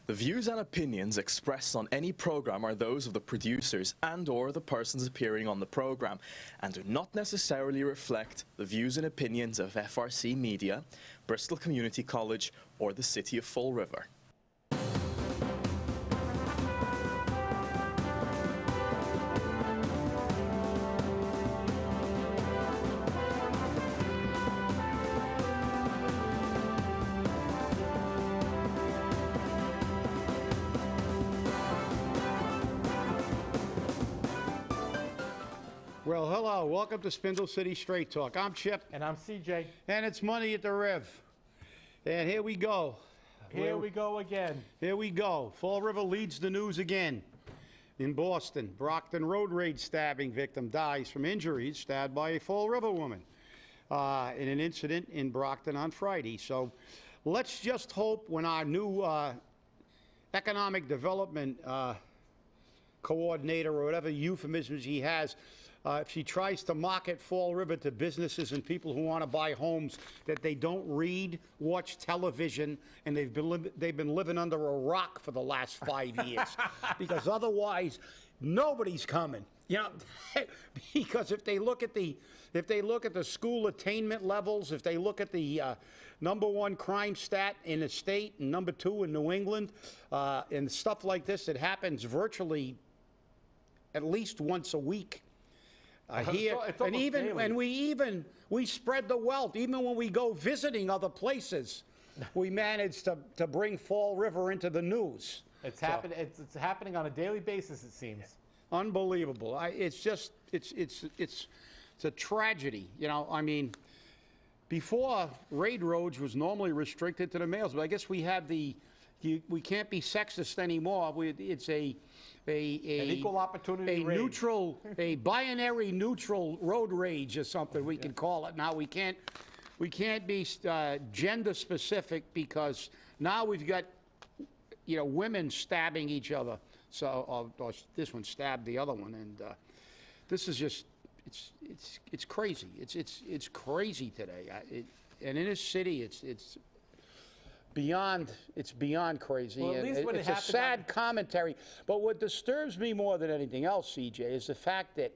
The views and opinions expressed on any program are those of the producers and/or the persons appearing on the program and do not necessarily reflect the views and opinions of FRC Media, Bristol Community College, or the City of Fall River. Well, hello. Welcome to Spindle City Straight Talk. I'm Chip. And I'm CJ. And it's Money at the Riv. And here we go. Here we go again. Here we go. Fall River leads the news again. In Boston, Brockton road rage stabbing victim dies from injuries stabbed by a Fall River woman in an incident in Brockton on Friday. So let's just hope when our new economic development coordinator, or whatever euphemisms he has, if she tries to market Fall River to businesses and people who want to buy homes, that they don't read, watch television, and they've been living under a rock for the last 5 years, because otherwise nobody's coming. You know, because if they look at the school attainment levels, if they look at the #1 crime stat in the state and #2 in New England, and stuff like this, it happens virtually at least once a week. Here, and we spread the wealth. Even when we go visiting other places, we manage to bring Fall River into the news. It's happening on a daily basis, it seems. Unbelievable. It's a tragedy. You know, I mean, before, raid roads was normally restricted to the males, but I guess we have we can't be sexist anymore. It's an equal opportunity rage. A binary neutral road rage or something we can call it. Now we can't be gender specific, because now we've got, you know, women stabbing each other. So or this one stabbed the other one, and this is just it's crazy. It's crazy today. And in this city, it's beyond crazy. Well, at least when it's a sad commentary. But what disturbs me more than anything else, CJ, is the fact that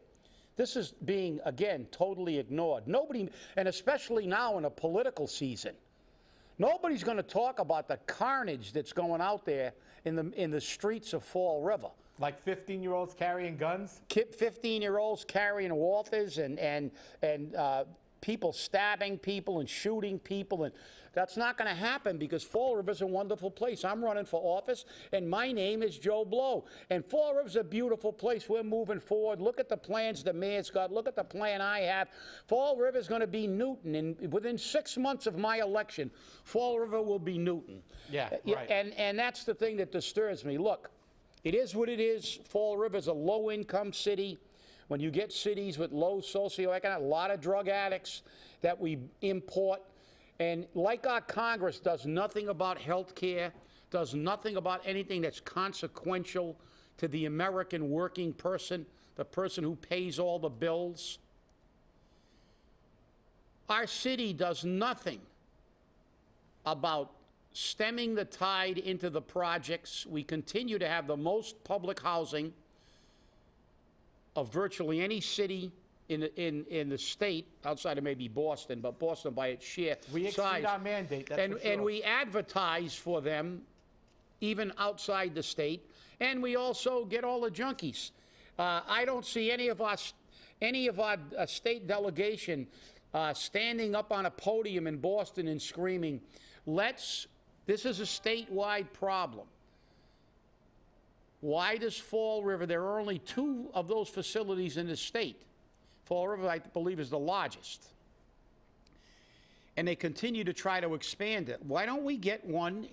this is being, again, totally ignored. Nobody, and especially now in a political season, nobody's going to talk about the carnage that's going out there in the streets of Fall River. Like 15-year-olds carrying guns? 15-year-olds carrying Walthers and people stabbing people and shooting people, and that's not going to happen, because Fall River's a wonderful place. I'm running for office, and my name is Joe Blow. And Fall River's a beautiful place. We're moving forward. Look at the plans the mayor's got. Look at the plan I have. Fall River's going to be Newton, and within 6 months of my election, Fall River will be Newton. Yeah, right. And that's the thing that disturbs me. Look, it is what it is. Fall River's a low-income city. When you get cities with low socioeconomic, a lot of drug addicts that we import, and like our Congress does nothing about health care, does nothing about anything that's consequential to the American working person, the person who pays all the bills. Our city does nothing about stemming the tide into the projects. We continue to have the most public housing of virtually any city in the state, outside of maybe Boston, but Boston by its sheer size. We exceed our mandate, that's for sure. And we advertise for them even outside the state, and we also get all the junkies. I don't see any of our state delegation standing up on a podium in Boston and screaming, this is a statewide problem. Why does Fall River, there are only 2 of those facilities in the state. Fall River, I believe, is the largest. And they continue to try to expand it. Why don't we get one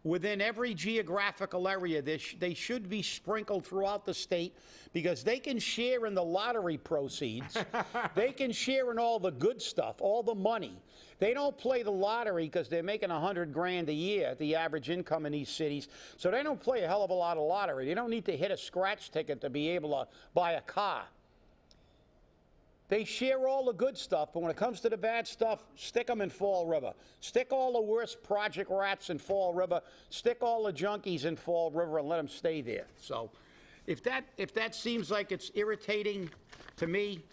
within every geographical area? They should be sprinkled throughout the state, because they can share in the lottery proceeds. They can share in all the good stuff, all the money. They don't play the lottery because they're making $100,000 a year, the average income in these cities. So they don't play a hell of a lot of lottery. They don't need to hit a scratch ticket to be able to buy a car. They share all the good stuff, but when it comes to the bad stuff, stick them in Fall River. Stick all the worst project rats in Fall River. Stick all the junkies in Fall River and let them stay there. So if that seems like it's irritating to me,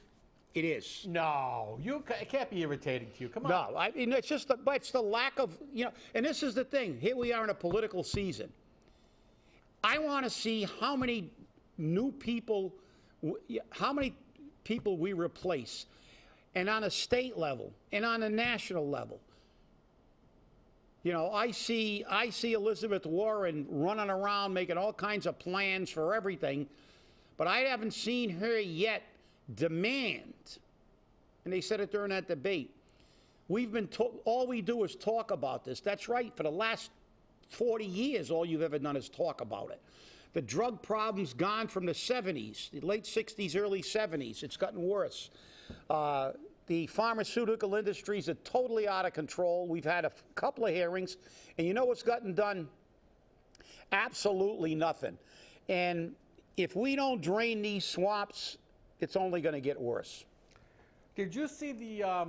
it is. No, it can't be irritating to you. Come on. No, I mean, it's just it's the lack of, and this is the thing. Here we are in a political season. I want to see how many new people, how many people we replace, and on a state level and on a national level. I see Elizabeth Warren running around making all kinds of plans for everything, but I haven't seen her yet demand, and they said it during that debate, all we do is talk about this. That's right. For the last 40 years, all you've ever done is talk about it. The drug problem's gone from the 70s, the late 60s, early 70s. It's gotten worse. The pharmaceutical industries are totally out of control. We've had a couple of hearings, and you know what's gotten done? Absolutely nothing. And if we don't drain these swamps, it's only going to get worse. Did you see the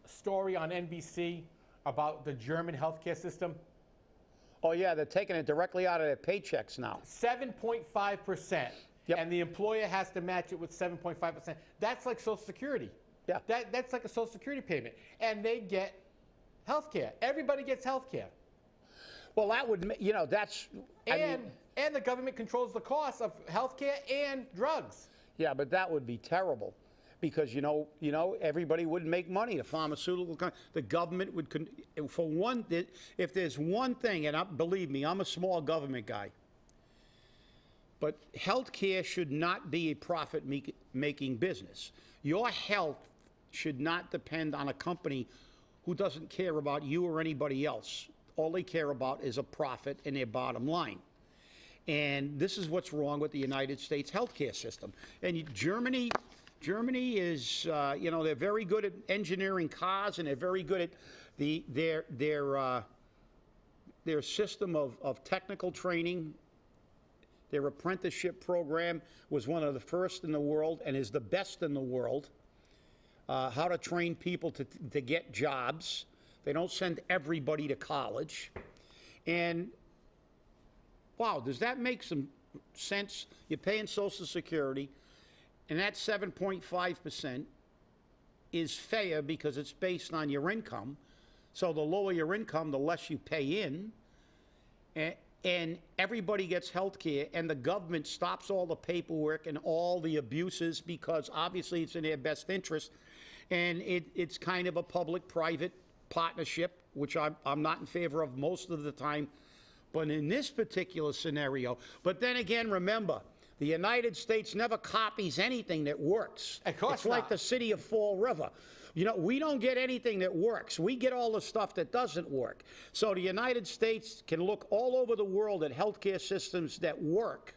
story on NBC about the German healthcare system? Oh, yeah, they're taking it directly out of their paychecks now. 7.5%. Yep. And the employer has to match it with 7.5%. That's like Social Security. Yeah. That's like a Social Security payment. And they get health care. Everybody gets health care. Well, that would, that's... And the government controls the cost of health care and drugs. Yeah, but that would be terrible. Because, everybody wouldn't make money. The pharmaceutical, the government would, for one, if there's one thing, and believe me, I'm a small government guy, but healthcare should not be a profit-making business. Your health should not depend on a company who doesn't care about you or anybody else. All they care about is a profit and their bottom line. And this is what's wrong with the United States healthcare system. And Germany is, they're very good at engineering cars, and they're very good at their system of technical training. Their apprenticeship program was one of the first in the world and is the best in the world. How to train people to get jobs. They don't send everybody to college. And, wow, does that make some sense? You're paying Social Security, and that 7.5% is fair because it's based on your income. So the lower your income, the less you pay in. And everybody gets health care, and the government stops all the paperwork and all the abuses because obviously it's in their best interest. And it's kind of a public-private partnership, which I'm not in favor of most of the time. But in this particular scenario, but then again, remember, the United States never copies anything that works. Of course it's like not. the city of Fall River. We don't get anything that works. We get all the stuff that doesn't work. So the United States can look all over the world at healthcare systems that work,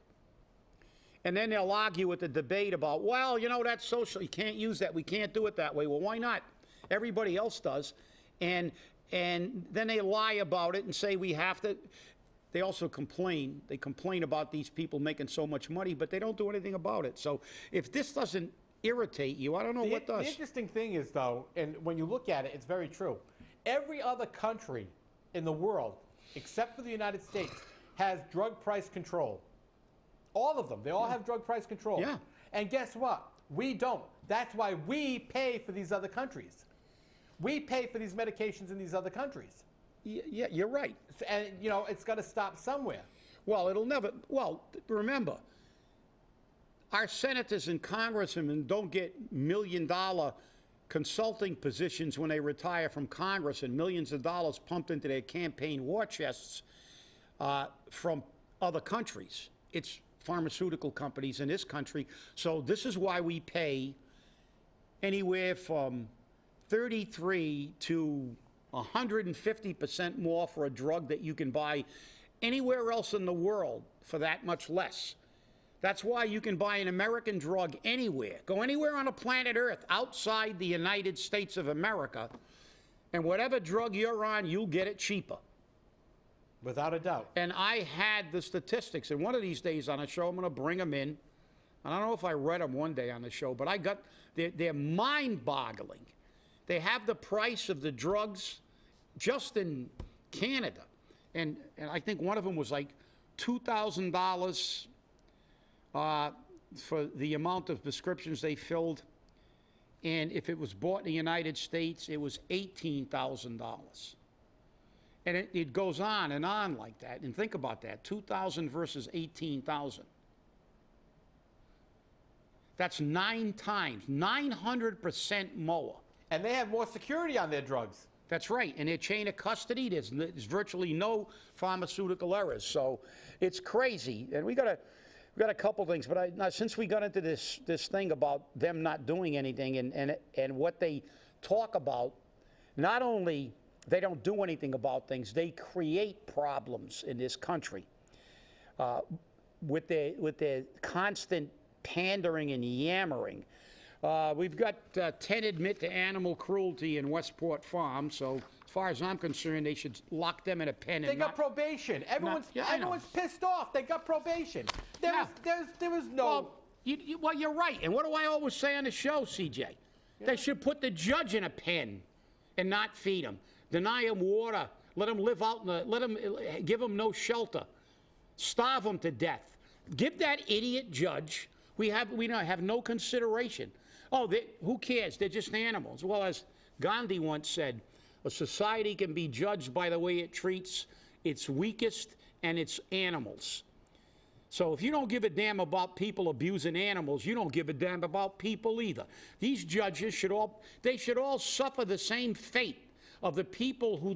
and then they'll argue with the debate about, well, that's social. You can't use that. We can't do it that way. Well, why not? Everybody else does. And then they lie about it and say we have to. They also complain. They complain about these people making so much money, but they don't do anything about it. So if this doesn't irritate you, I don't know what does. The interesting thing is, though, and when you look at it, it's very true. Every other country in the world, except for the United States, has drug price control. All of them. They all have drug price control. Yeah. And guess what? We don't. That's why we pay for these other countries. We pay for these medications in these other countries. Yeah, you're right. And, it's got to stop somewhere. Well, remember, our senators and congressmen don't get million-dollar consulting positions when they retire from Congress and millions of dollars pumped into their campaign war chests from other countries. It's pharmaceutical companies in this country. So this is why we pay anywhere from 33 to 150% more for a drug that you can buy anywhere else in the world for that much less. That's why you can buy an American drug anywhere. Go anywhere on the planet Earth outside the United States of America, and whatever drug you're on, you'll get it cheaper. Without a doubt. And I had the statistics, and one of these days on a show, I'm going to bring them in. I don't know if I read them one day on the show, but they're mind-boggling. They have the price of the drugs just in Canada. And I think one of them was like $2,000 for the amount of prescriptions they filled. And if it was bought in the United States, it was $18,000. And it goes on and on like that. And think about that, 2,000 versus 18,000. That's 9 times, 900% more. And they have more security on their drugs. That's right. In their chain of custody, there's virtually no pharmaceutical errors. So it's crazy. And we got a couple things. But now, since we got into this thing about them not doing anything and what they talk about, not only they don't do anything about things, they create problems in this country with their constant pandering and yammering. We've got 10 admit to animal cruelty in Westport Farm, so as far as I'm concerned, they should lock them in a pen. They got probation. Everyone's pissed off. They got probation. There was no... Well, you're right. And what do I always say on the show, CJ? Yeah. They should put the judge in a pen and not feed him. Deny him water. Let him live out give him no shelter. Starve him to death. Give that idiot judge... We have no consideration. Oh, who cares? They're just animals. Well, as Gandhi once said, a society can be judged by the way it treats its weakest and its animals. So if you don't give a damn about people abusing animals, you don't give a damn about people either. These judges should all suffer the same fate of the people who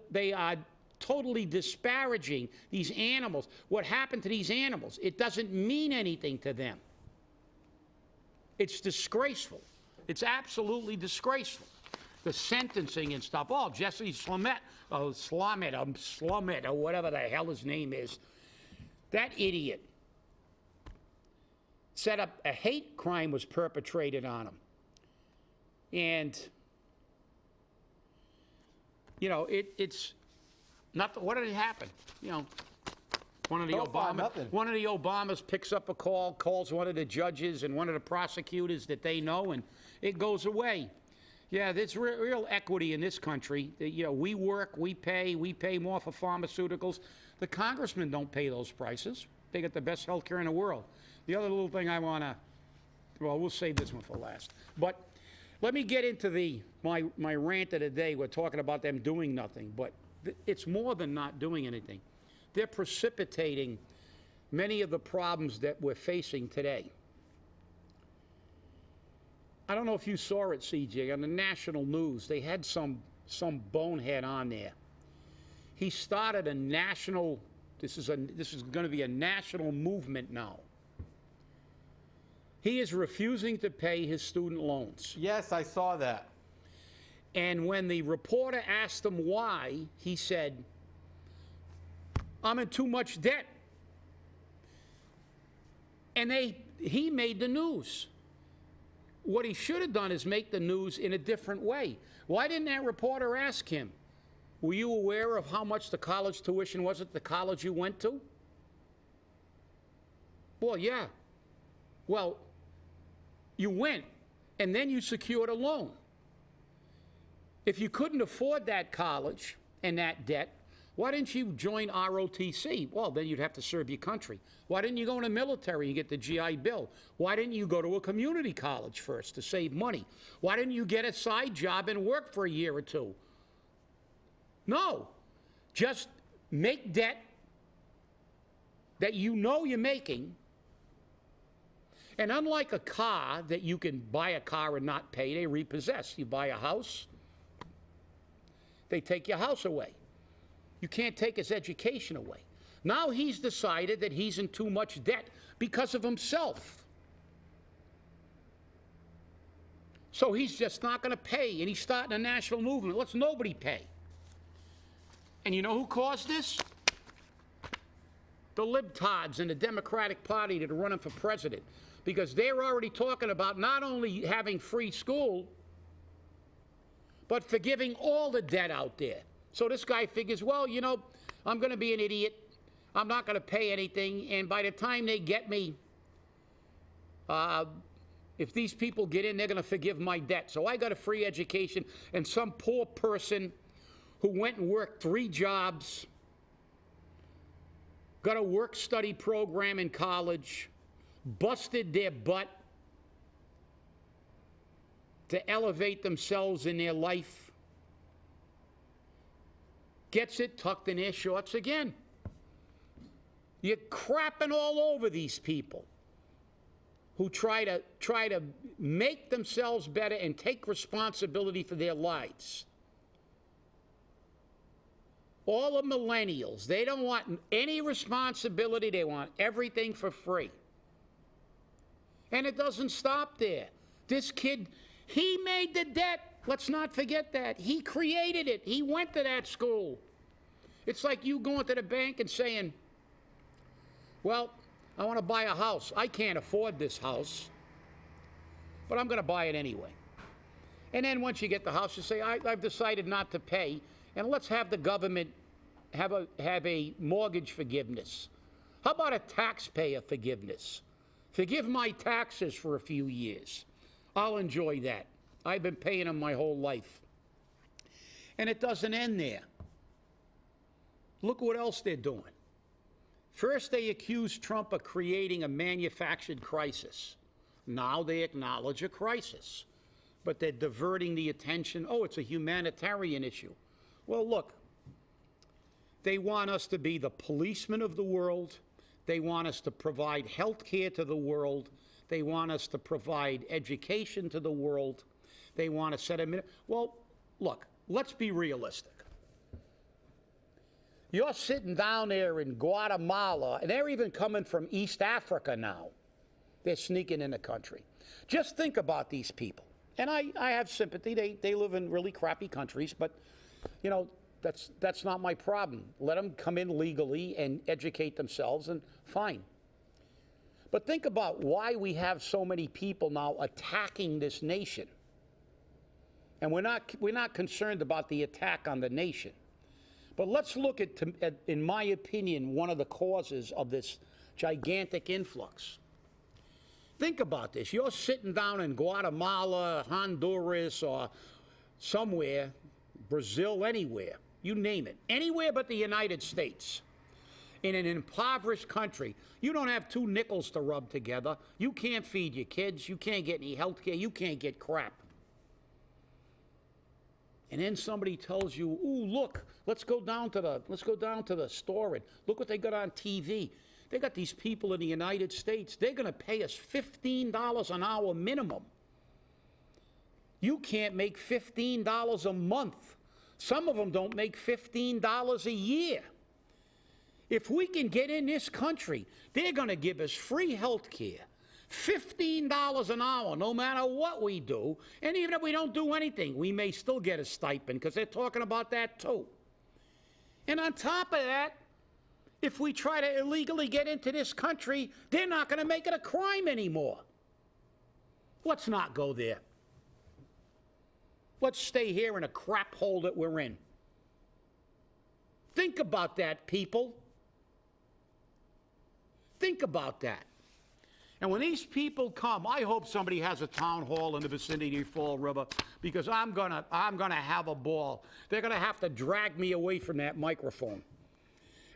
they are totally disparaging these animals. What happened to these animals? It doesn't mean anything to them. It's disgraceful. It's absolutely disgraceful. The sentencing and stuff. Oh, Jesse Slumet, or whatever the hell his name is. That idiot set up a hate crime was perpetrated on him. And, it's not, what did happen? One of the Obamas picks up a call, calls one of the judges and one of the prosecutors that they know, and it goes away. Yeah, there's real equity in this country. We work, we pay more for pharmaceuticals. The congressmen don't pay those prices. They get the best health care in the world. The other little thing I want to, we'll save this one for last. But let me get into my rant of the day. We're talking about them doing nothing, but it's more than not doing anything. They're precipitating many of the problems that we're facing today. I don't know if you saw it, CJ, on the national news. They had some bonehead on there. He started a national, this is going to be a national movement now. He is refusing to pay his student loans. Yes, I saw that. And when the reporter asked him why, he said, I'm in too much debt. And he made the news. What he should have done is make the news in a different way. Why didn't that reporter ask him, were you aware of how much the college tuition was at the college you went to? Well, yeah. Well, you went, and then you secured a loan. If you couldn't afford that college and that debt, why didn't you join ROTC? Well, then you'd have to serve your country. Why didn't you go in the military and get the GI Bill? Why didn't you go to a community college first to save money? Why didn't you get a side job and work for a year or two? No. Just make debt that you know you're making. And unlike a car that you can buy a car and not pay, they repossess. You buy a house, they take your house away. You can't take his education away. Now he's decided that he's in too much debt because of himself. So he's just not going to pay, and he's starting a national movement. Let's nobody pay. And you know who caused this? The libtards in the Democratic Party that are running for president. Because they're already talking about not only having free school, but forgiving all the debt out there. So this guy figures, well, I'm going to be an idiot. I'm not going to pay anything. And by the time they get me If these people get in, they're going to forgive my debt. So I got a free education, and some poor person who went and worked 3 jobs, got a work-study program in college, busted their butt to elevate themselves in their life, gets it tucked in their shorts again. You're crapping all over these people who try to make themselves better and take responsibility for their lives. All the millennials, they don't want any responsibility. They want everything for free. And it doesn't stop there. This kid, he made the debt. Let's not forget that. He created it. He went to that school. It's like you going to the bank and saying, well, I want to buy a house. I can't afford this house, but I'm going to buy it anyway. And then once you get the house, you say, I've decided not to pay, and let's have the government have a mortgage forgiveness. How about a taxpayer forgiveness? Forgive my taxes for a few years. I'll enjoy that. I've been paying them my whole life. And it doesn't end there. Look what else they're doing. First, they accused Trump of creating a manufactured crisis. Now they acknowledge a crisis. But they're diverting the attention. Oh, it's a humanitarian issue. Well, look, they want us to be the policemen of the world. They want us to provide health care to the world. They want us to provide education to the world. They want to set a minute. Well, look, let's be realistic. You're sitting down there in Guatemala, and they're even coming from East Africa now. They're sneaking in the country. Just think about these people. And I have sympathy. They live in really crappy countries, but, you know, that's not my problem. Let them come in legally and educate themselves, and fine. But think about why we have so many people now attacking this nation. And we're not concerned about the attack on the nation. But let's look at, in my opinion, one of the causes of this gigantic influx. Think about this. You're sitting down in Guatemala, Honduras, or somewhere, Brazil, anywhere, you name it, anywhere but the United States, in an impoverished country. You don't have 2 nickels to rub together. You can't feed your kids. You can't get any health care. You can't get crap. And then somebody tells you, "Ooh, look, let's go down to the store and look what they got on TV. They got these people in the United States. They're going to pay us $15 an hour minimum. You can't make $15 a month. Some of them don't make $15 a year. If we can get in this country, they're going to give us free health care. $15 an hour, no matter what we do. And even if we don't do anything, we may still get a stipend, because they're talking about that too. And on top of that, if we try to illegally get into this country, they're not going to make it a crime anymore. Let's not go there. Let's stay here in a crap hole that we're in. Think about that, people. Think about that. And when these people come, I hope somebody has a town hall in the vicinity of Fall River, because I'm gonna have a ball. They're gonna have to drag me away from that microphone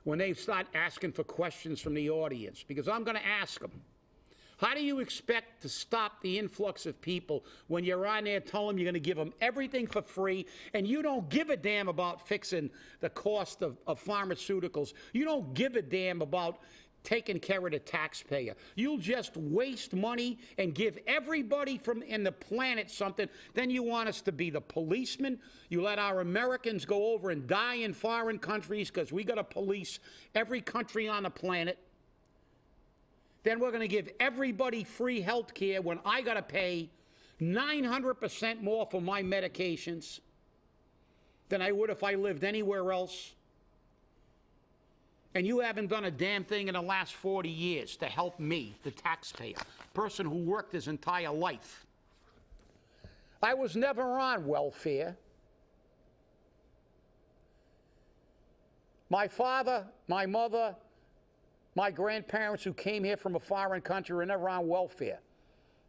when they start asking for questions from the audience, because I'm gonna ask them. How do you expect to stop the influx of people when you're on there telling them you're going to give them everything for free, and you don't give a damn about fixing the cost of pharmaceuticals? You don't give a damn about taking care of the taxpayer. You'll just waste money and give everybody in the planet something. Then you want us to be the policemen. You let our Americans go over and die in foreign countries because we got to police every country on the planet. Then we're going to give everybody free health care when I got to pay 900% more for my medications than I would if I lived anywhere else. And you haven't done a damn thing in the last 40 years to help me, the taxpayer, person who worked his entire life. I was never on welfare. My father, my mother, my grandparents who came here from a foreign country were never on welfare.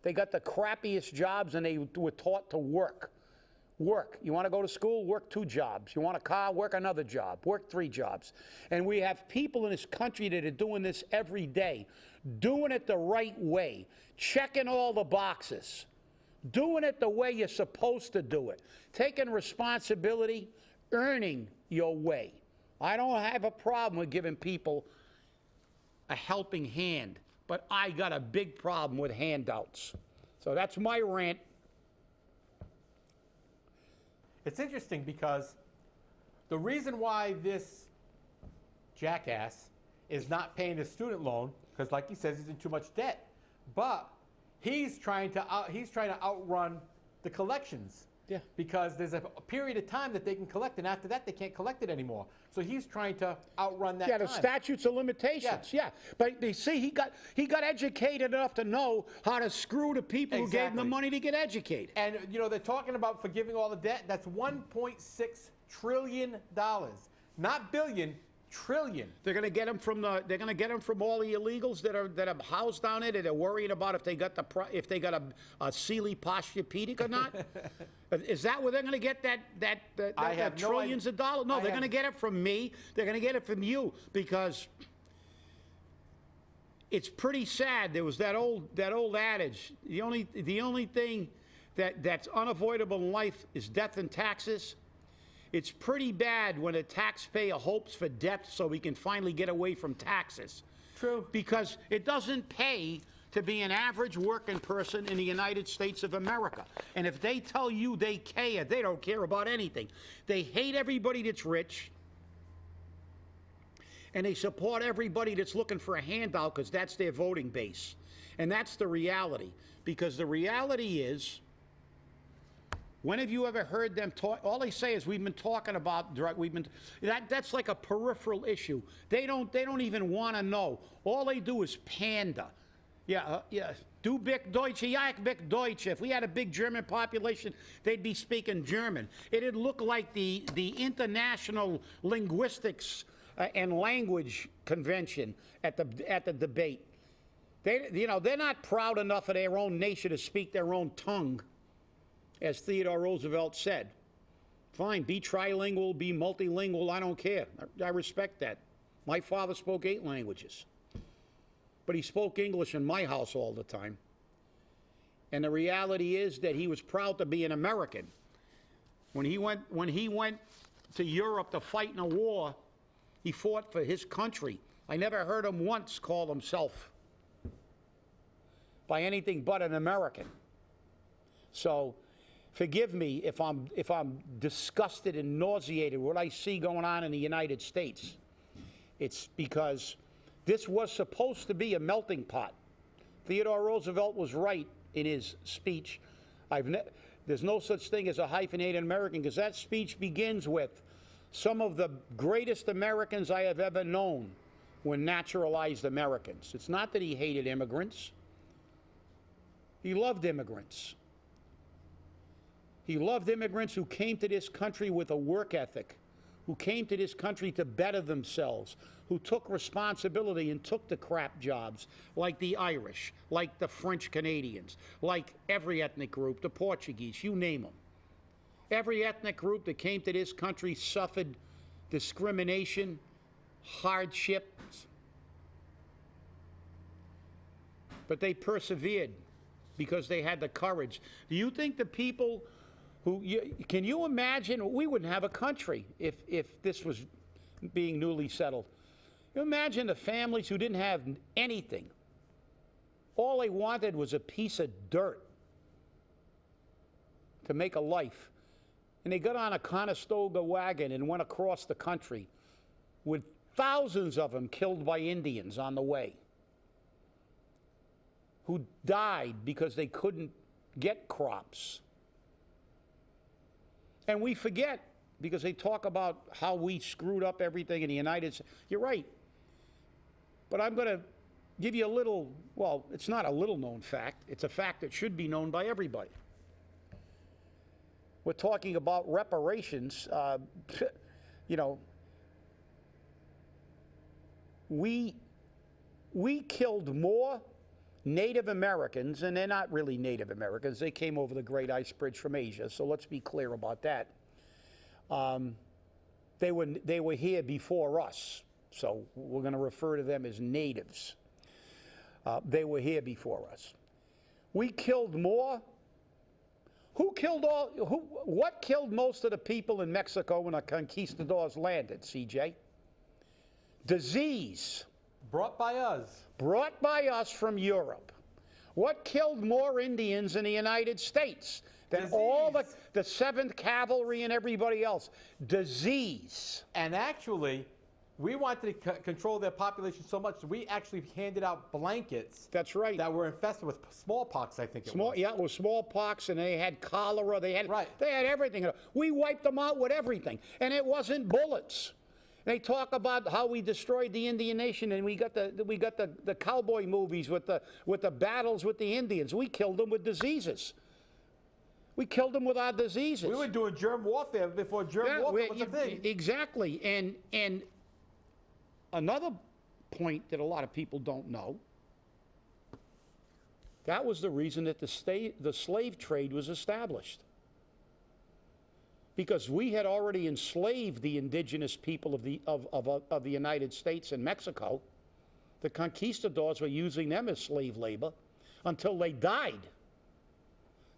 They got the crappiest jobs, and they were taught to work. Work. You want to go to school? Work 2 jobs. You want a car? Work another job. Work 3 jobs. And we have people in this country that are doing this every day, doing it the right way, checking all the boxes, doing it the way you're supposed to do it, taking responsibility, earning your way. I don't have a problem with giving people a helping hand, but I got a big problem with handouts. So that's my rant. It's interesting because the reason why this jackass is not paying his student loan, because like he says, he's in too much debt, but he's trying to outrun the collections. Yeah. Because there's a period of time that they can collect, and after that they can't collect it anymore. So he's trying to outrun that Yeah, time. the statutes of limitations. Yeah. But you see, he got educated enough to know how to screw the people who gave him the money to get educated. And you know, they're talking about forgiving all the debt. That's $1.6 trillion, not billion. Trillion. They're going to get them from all the illegals that are housed down there. That are worried about if they got a Sealy Posturepedic or not. Is that where they're going to get that trillions of dollars? No, they're going to get it from me. They're going to get it from you, because it's pretty sad. There was that old adage. The only thing that's unavoidable in life is death and taxes. It's pretty bad when a taxpayer hopes for death so he can finally get away from taxes. True. Because it doesn't pay to be an average working person in the United States of America. And if they tell you they care, they don't care about anything. They hate everybody that's rich, and they support everybody that's looking for a handout, because that's their voting base. And that's the reality. Because the reality is, when have you ever heard them talk? All they say is, we've been talking about drug. That's like a peripheral issue. They don't even want to know. All they do is pander. Yeah. Du bist Deutsche, ja, ich bin Deutsche. If we had a big German population, they'd be speaking German. It'd look like the International Linguistics and Language Convention at the debate. They're not proud enough of their own nation to speak their own tongue. As Theodore Roosevelt said, fine, be trilingual, be multilingual, I don't care. I respect that. My father spoke 8 languages, but he spoke English in my house all the time. And the reality is that he was proud to be an American. When he went to Europe to fight in a war, he fought for his country. I never heard him once call himself by anything but an American. So, forgive me if I'm disgusted and nauseated with what I see going on in the United States. It's because this was supposed to be a melting pot. Theodore Roosevelt was right in his speech. There's no such thing as a hyphenated American, because that speech begins with, some of the greatest Americans I have ever known were naturalized Americans. It's not that he hated immigrants. He loved immigrants. He loved immigrants who came to this country with a work ethic, who came to this country to better themselves, who took responsibility and took the crap jobs, like the Irish, like the French Canadians, like every ethnic group, the Portuguese, you name them. Every ethnic group that came to this country suffered discrimination, hardships, but they persevered because they had the courage. Do you think the people can you imagine, we wouldn't have a country if this was being newly settled. You imagine the families who didn't have anything. All they wanted was a piece of dirt to make a life. And they got on a Conestoga wagon and went across the country with thousands of them killed by Indians on the way, who died because they couldn't get crops. And we forget, because they talk about how we screwed up everything in the United States. You're right. But I'm going to give you a little, well, it's not a little known fact. It's a fact that should be known by everybody. We're talking about reparations. We killed more Native Americans, and they're not really Native Americans, they came over the Great Ice Bridge from Asia, so let's be clear about that. They were here before us, so we're going to refer to them as natives. They were here before us. We killed more. What killed most of the people in Mexico when the conquistadors landed, CJ? Disease. Brought by us. Brought by us from Europe. What killed more Indians in the United States than Disease. all the 7th Cavalry and everybody else? Disease. And actually, we wanted to control their population so much that we actually handed out blankets. That's right. That were infested with smallpox, I think it was. Yeah, it was smallpox, and they had cholera. They had Right. They had everything. We wiped them out with everything, and it wasn't bullets. They talk about how we destroyed the Indian nation, and we got the cowboy movies with the battles with the Indians. We killed them with diseases. We killed them with our diseases. We were doing germ warfare before germ warfare was a thing. Exactly, and another point that a lot of people don't know. That was the reason that the slave trade was established. Because we had already enslaved the indigenous people of the United States and Mexico. The conquistadors were using them as slave labor until they died.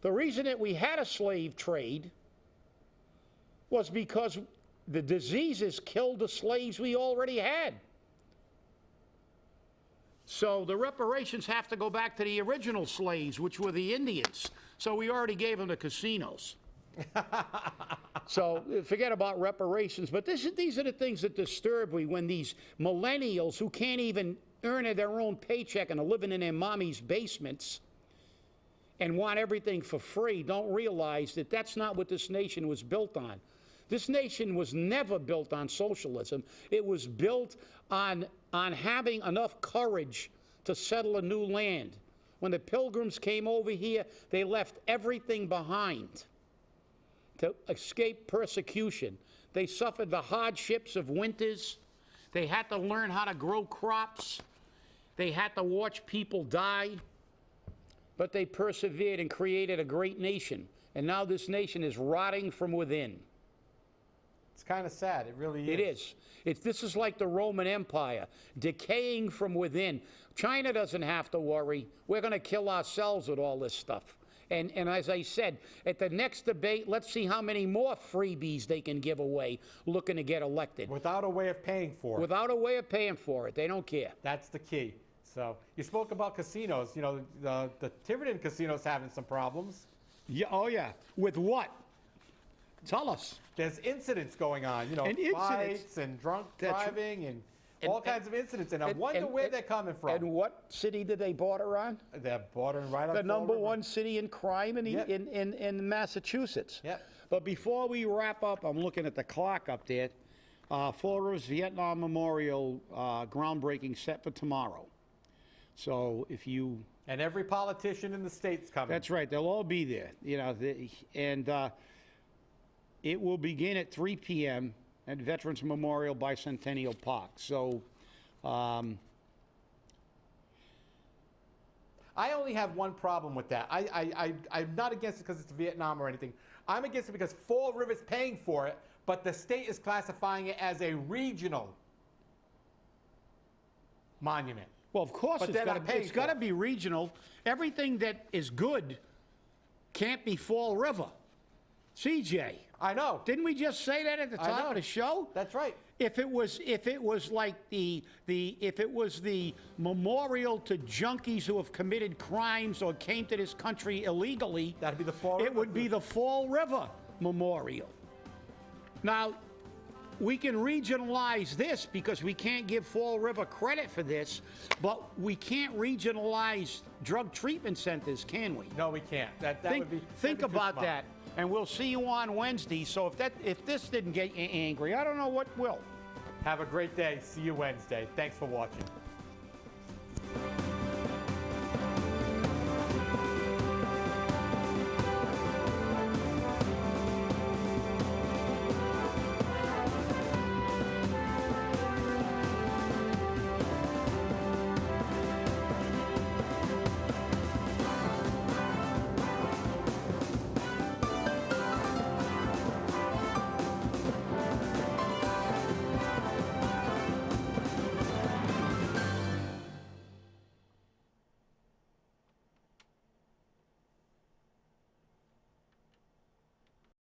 The reason that we had a slave trade was because the diseases killed the slaves we already had. So the reparations have to go back to the original slaves, which were the Indians. So we already gave them the casinos. So forget about reparations. But these are the things that disturb me when these millennials who can't even earn their own paycheck and are living in their mommy's basements and want everything for free don't realize that that's not what this nation was built on. This nation was never built on socialism. It was built on having enough courage to settle a new land. When the Pilgrims came over here, they left everything behind to escape persecution. They suffered the hardships of winters. They had to learn how to grow crops. They had to watch people die. But they persevered and created a great nation. And now this nation is rotting from within. It's kind of sad. It really is. It is. This is like the Roman Empire, decaying from within. China doesn't have to worry. We're going to kill ourselves with all this stuff. And as I said, at the next debate, let's see how many more freebies they can give away looking to get elected. Without a way of paying for it. Without a way of paying for it. They don't care. That's the key. So you spoke about casinos. You know, the Tiverton casino's having some problems. Yeah. Oh, yeah. With what? Tell us. There's incidents going on. You know, fights and drunk driving and all kinds of incidents. And I wonder where they're coming from. And what city do they border on? They're bordering right on the number one city in crime in Massachusetts. Yep. But before we wrap up, I'm looking at the clock up there. Fall River's Vietnam Memorial groundbreaking set for tomorrow. So if you... And every politician in the state's coming. That's right. They'll all be there. You know, it will begin at 3 p.m. at Veterans Memorial Bicentennial Park. So... I only have one problem with that. I'm not against it because it's Vietnam or anything. I'm against it because Fall River's paying for it, but the state is classifying it as a regional monument. Well, of course, it's got to be regional. Everything that is good can't be Fall River. CJ. I know. Didn't we just say that at the top of the show? That's right. If it was like if it was the memorial to junkies who have committed crimes or came to this country illegally, that'd be the Fall River. It would be the Fall River Memorial. Now, we can regionalize this because we can't give Fall River credit for this, but we can't regionalize drug treatment centers, can we? No, we can't. Think about that, and we'll see you on Wednesday. So if this didn't get you angry, I don't know what will. Have a great day. See you Wednesday. Thanks for watching.